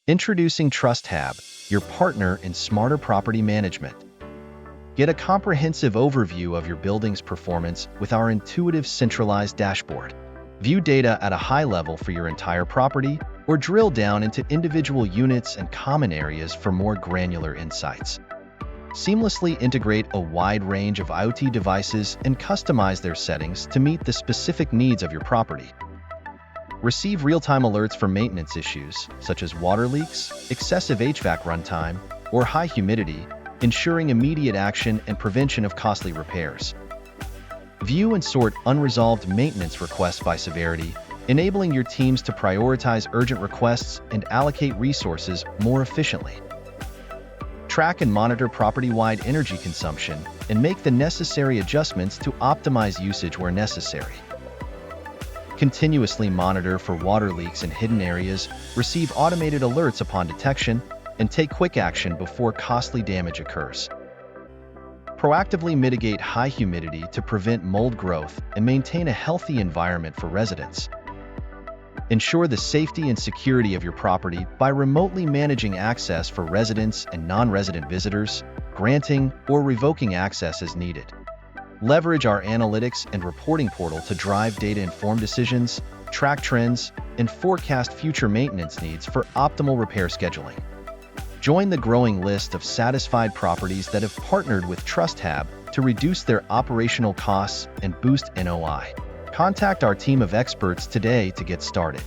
Introducing TrustHab, your partner in smarter property management. Get a comprehensive overview of your building's performance with our intuitive centralized dashboard. View data at a high level for your entire property, or drill down into individual units and common areas for more granular insights. Seamlessly integrate a wide range of IoT devices and customize their settings to meet the specific needs of your property. Receive real-time alerts for maintenance issues, such as water leaks, excessive HVAC runtime, or high humidity, ensuring immediate action and prevention of costly repairs. View and sort unresolved maintenance requests by severity, enabling your teams to prioritize urgent requests and allocate resources more efficiently. Track and monitor property-wide energy consumption and make the necessary adjustments to optimize usage where necessary. Continuously monitor for water leaks in hidden areas, receive automated alerts upon detection, and take quick action before costly damage occurs. Proactively mitigate high humidity to prevent mold growth and maintain a healthy environment for residents. Ensure the safety and security of your property by remotely managing access for residents and non-resident visitors, granting or revoking access as needed. Leverage our analytics and reporting portal to drive data-informed decisions, track trends, and forecast future maintenance needs for optimal repair scheduling. Join the growing list of satisfied properties that have partnered with TrustHab to reduce their operational costs and boost NOI. Contact our team of experts today to get started.